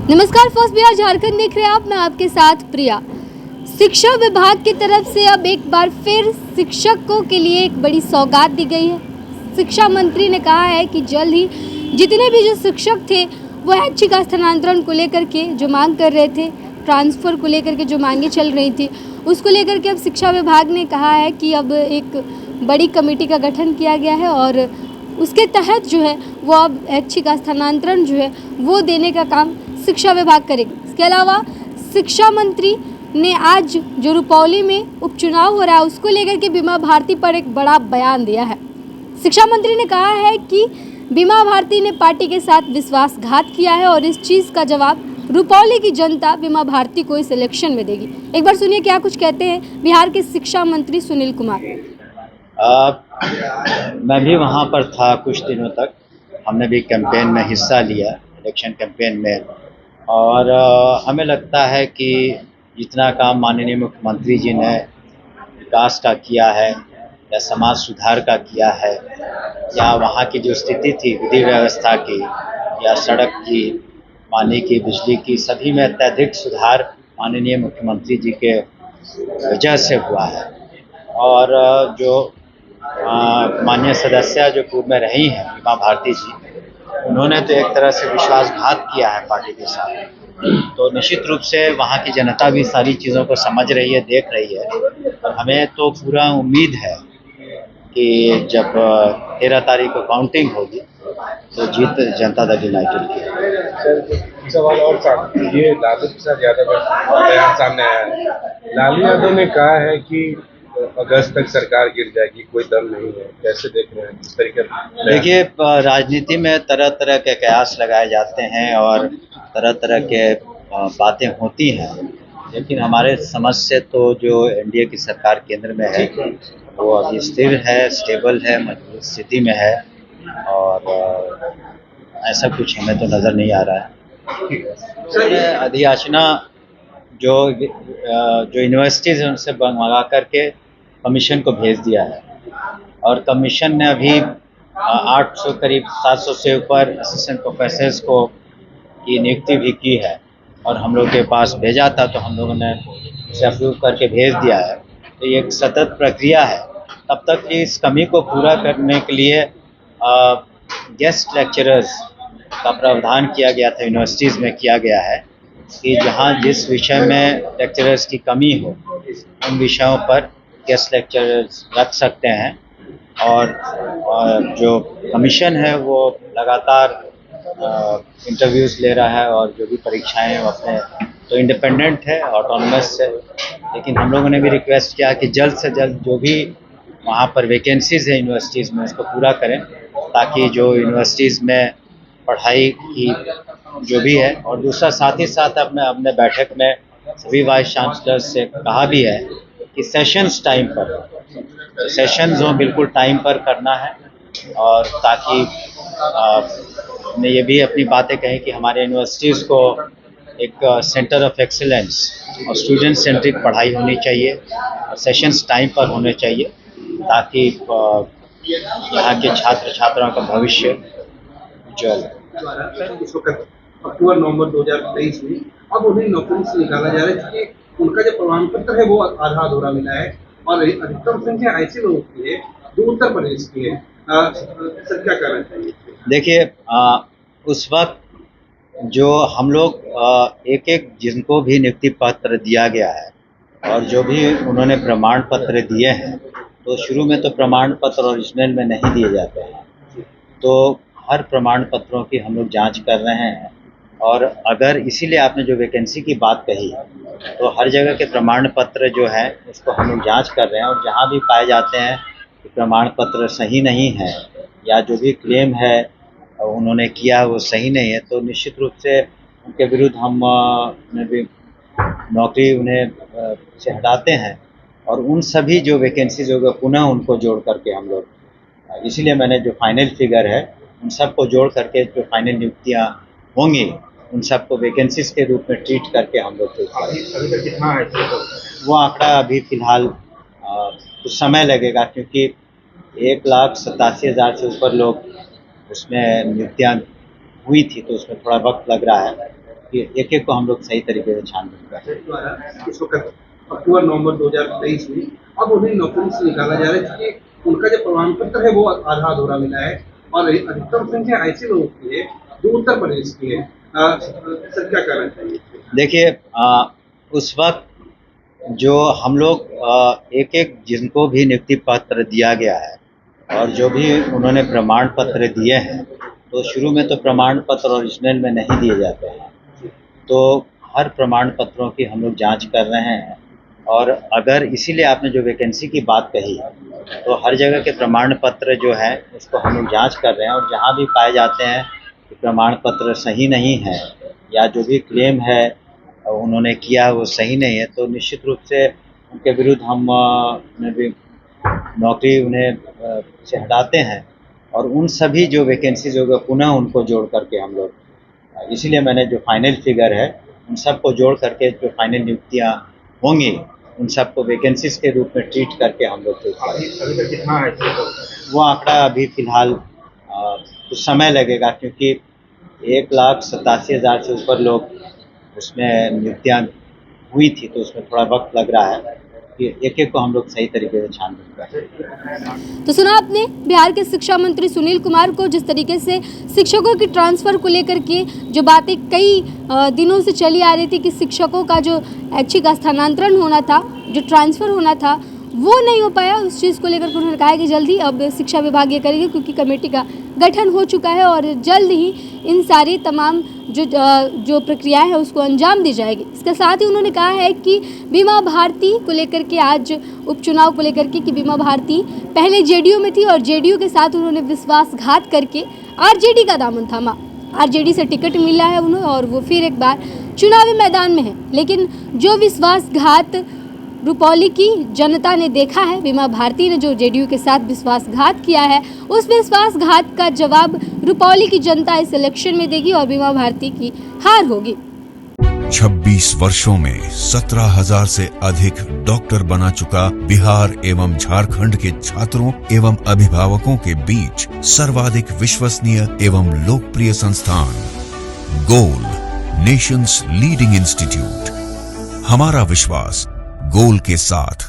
नमस्कार, फर्स्ट बिहार झारखंड देख रहे हैं आप, मैं आपके साथ प्रिया। शिक्षा विभाग की तरफ से अब एक बार फिर शिक्षकों के लिए एक बड़ी सौगात दी गई है। शिक्षा मंत्री ने कहा है कि जल्द ही जितने भी जो शिक्षक थे वो ऐच्छिक स्थानांतरण को लेकर के जो मांग कर रहे थे, ट्रांसफ़र को लेकर के जो मांगे चल रही थी, उसको लेकर के अब शिक्षा विभाग ने कहा है कि अब एक बड़ी कमेटी का गठन किया गया है और उसके तहत जो है वो अब ऐच्छिक स्थानांतरण जो है वो देने का काम शिक्षा विभाग करेगी। इसके अलावा शिक्षा मंत्री ने आज जो रुपौली में उपचुनाव हो रहा है उसको लेकर के बीमा भारती पर एक बड़ा बयान दिया है। शिक्षा मंत्री ने कहा है कि बीमा भारती ने पार्टी के साथ विश्वासघात किया है और इस चीज़ का जवाब रुपौली की जनता बीमा भारती को इस इलेक्शन में देगी। एक बार सुनिए क्या कुछ कहते हैं बिहार के शिक्षा मंत्री सुनील कुमार। मैं भी वहाँ पर था कुछ दिनों तक। हमने भी कैंपेन में हिस्सा लिया, इलेक्शन कैंपेन में, और हमें लगता है कि जितना काम माननीय मुख्यमंत्री जी ने विकास का किया है या समाज सुधार का किया है या वहाँ की जो स्थिति थी विधि व्यवस्था की या सड़क की, पानी की, बिजली की, सभी में अत्यधिक सुधार माननीय मुख्यमंत्री जी के वजह से हुआ है। और जो माननीय सदस्य जो पूर्व में रही हैं बीमा भारती जी, उन्होंने तो एक तरह से विश्वासघात किया है पार्टी के साथ। तो निश्चित रूप से वहाँ की जनता भी सारी चीज़ों को समझ रही है, देख रही है, और हमें तो पूरा उम्मीद है कि जब 13 तारीख को काउंटिंग होगी तो जीत जनता दल यूनाइटेड की है। सवाल और साहब, ये लालू प्रसाद यादव का बयान सामने आया है। लालू यादव ने कहा है कि अगस्त तक सरकार गिर जाएगी, कोई दम नहीं है। कैसे देख रहे हैं इस तरीके से? देखिए, राजनीति में तरह तरह के कयास लगाए जाते हैं और तरह तरह के बातें होती हैं, लेकिन हमारे समझ से तो जो एनडीए की सरकार केंद्र में है वो अभी स्थिर है, स्टेबल है, मजबूत स्थिति में है, और ऐसा कुछ हमें तो नज़र नहीं आ रहा है। अधियाचना जो यूनिवर्सिटीज़ हैं उनसे मंगा करके कमीशन को भेज दिया है, और कमीशन ने अभी 800 करीब 700 से ऊपर असिस्टेंट प्रोफेसर्स को की नियुक्ति भी की है, और हम लोग के पास भेजा था तो हम लोगों ने उसे अप्रूव करके भेज दिया है। तो ये एक सतत प्रक्रिया है। तब तक कि इस कमी को पूरा करने के लिए गेस्ट लेक्चरर्स का प्रावधान किया गया था, यूनिवर्सिटीज़ में किया गया है कि जहाँ जिस विषय में लेक्चरर्स की कमी हो उन विषयों पर गेस्ट लेक्चरर्स रख सकते हैं। और जो कमीशन है वो लगातार इंटरव्यूज़ ले रहा है, और जो भी परीक्षाएं हैं वो अपने तो इंडिपेंडेंट है, ऑटोनमस है, लेकिन हम लोगों ने भी रिक्वेस्ट किया कि जल्द से जल्द जो भी वहाँ पर वैकेंसीज़ है यूनिवर्सिटीज़ में उसको पूरा करें, ताकि जो यूनिवर्सिटीज़ में पढ़ाई की जो भी है। और दूसरा साथ ही साथ अपने बैठक में सभी वाइस चांसलर से कहा भी है कि सेशंस टाइम पर सेशंस हो बिल्कुल टाइम पर करना है, और ताकि हमने ये भी अपनी बातें कही कि हमारे यूनिवर्सिटीज़ को एक सेंटर ऑफ एक्सीलेंस और स्टूडेंट सेंट्रिक पढ़ाई होनी चाहिए, और सेशंस टाइम पर होने चाहिए, ताकि यहाँ के छात्र छात्राओं का भविष्य उज्जवल है। इस वक्त अक्टूबर नवंबर 2023 में अब उन्हें नौकरी से निकाला जा रहा है, क्योंकि उनका जो प्रमाण पत्र है वो आधा अधूरा मिला है, और अधिकतम संख्या ऐसे लोगों की है जो उत्तर प्रदेश की है। सर क्या करना चाहिए? देखिए, उस वक्त जो हम लोग एक एक जिनको भी नियुक्ति पत्र दिया गया है और जो भी उन्होंने प्रमाण पत्र दिए हैं, तो शुरू में तो प्रमाण पत्र ओरिजिनल में नहीं दिए जाते हैं, तो हर प्रमाण पत्रों की हम लोग जांच कर रहे हैं। और अगर इसीलिए आपने जो वैकेंसी की बात कही, तो हर जगह के प्रमाण पत्र जो है उसको हम लोग जांच कर रहे हैं, और जहाँ भी पाए जाते हैं कि प्रमाण पत्र सही नहीं है या जो भी क्लेम है उन्होंने किया वो सही नहीं है, तो निश्चित रूप से उनके विरुद्ध हम भी नौकरी उन्हें से हटाते हैं, और उन सभी जो वैकेंसीज होगा पुनः उनको जोड़ करके हम लोग, इसीलिए मैंने जो फाइनल फिगर है उन सबको जोड़ करके जो फाइनल नियुक्तियाँ होंगी उन सबको वैकेंसीज के रूप में ट्रीट करके हम लोग कितना है वो आंकड़ा अभी फ़िलहाल कुछ समय लगेगा, क्योंकि 1,87,000 से ऊपर लोग उसमें नियुक्तियाँ हुई थी, तो उसमें थोड़ा वक्त लग रहा है। कि एक एक को हम लोग सही तरीके से छानबीन कर रहे हैं। द्वारा इस वक्त अक्टूबर नवंबर 2023 में अब उन्हें नौकरी से निकाला जा रहा है, क्योंकि उनका जो प्रमाण पत्र है वो आधा अधूरा मिला है और अधिकतम संख्या ऐसे लोगों की है जो उत्तर प्रदेश की है। सर क्या कहना चाहिए? देखिए, उस वक्त जो हम लोग एक एक जिनको भी नियुक्ति पत्र दिया गया है और जो भी उन्होंने प्रमाण पत्र दिए हैं, तो शुरू में तो प्रमाण पत्र ओरिजिनल में नहीं दिए जाते हैं, तो हर प्रमाण पत्रों की हम लोग जांच कर रहे हैं। और अगर इसीलिए आपने जो वैकेंसी की बात कही, तो हर जगह के प्रमाण पत्र जो है उसको हम लोग जांच कर रहे हैं, और जहां भी पाए जाते हैं कि प्रमाण पत्र सही नहीं है या जो भी क्लेम है उन्होंने किया वो सही नहीं है, तो निश्चित रूप से उनके विरुद्ध हम भी नौकरी उन्हें से हटाते हैं। और उन सभी जो वैकेंसीज होगा पुनः उनको जोड़ करके हम लोग, इसीलिए मैंने जो फाइनल फिगर है उन सबको जोड़ करके जो फाइनल नियुक्तियाँ होंगी उन सबको वैकेंसीज के रूप में ट्रीट करके हम लोग अभी तक कितना है वो आंकड़ा अभी फिलहाल कुछ समय लगेगा, क्योंकि 1,87,000 से ऊपर लोग उसमें नियुक्तियाँ हुई थी, तो उसमें थोड़ा वक्त लग रहा है कि एक एक को हम लोग सही तरीके से छानबीन कर रहे हैं। तो सुना आपने बिहार के शिक्षा मंत्री सुनील कुमार को, जिस तरीके से शिक्षकों की ट्रांसफ़र को लेकर के जो बातें कई दिनों से चली आ रही थी कि शिक्षकों का जो ऐच्छिक स्थानांतरण होना था, जो ट्रांसफ़र होना था, वो नहीं हो पाया। उस चीज़ को लेकर उन्होंने कहा कि जल्दी अब शिक्षा विभाग ये करेगी, क्योंकि कमेटी का गठन हो चुका है और जल्द ही इन सारी तमाम जो प्रक्रियाएं हैं उसको अंजाम दी जाएगी। इसके साथ ही उन्होंने कहा है कि बीमा भारती को लेकर के आज उपचुनाव को लेकर के कि बीमा भारती पहले जेडीयू में थी और जेडीयू के साथ उन्होंने विश्वासघात करके आरजेडी का दामन थामा। आरजेडी से टिकट मिला है उन्हें और वो फिर एक बार चुनावी मैदान में है, लेकिन जो विश्वासघात रुपौली की जनता ने देखा है, बीमा भारती ने जो जेडीयू के साथ विश्वासघात किया है, उस विश्वासघात का जवाब रुपौली की जनता इस इलेक्शन में देगी और बीमा भारती की हार होगी। 26 वर्षों में 17,000 से अधिक डॉक्टर बना चुका बिहार एवं झारखंड के छात्रों एवं अभिभावकों के बीच सर्वाधिक विश्वसनीय एवं लोकप्रिय संस्थान गोल, नेशंस लीडिंग इंस्टीट्यूट। हमारा विश्वास गोल के साथ।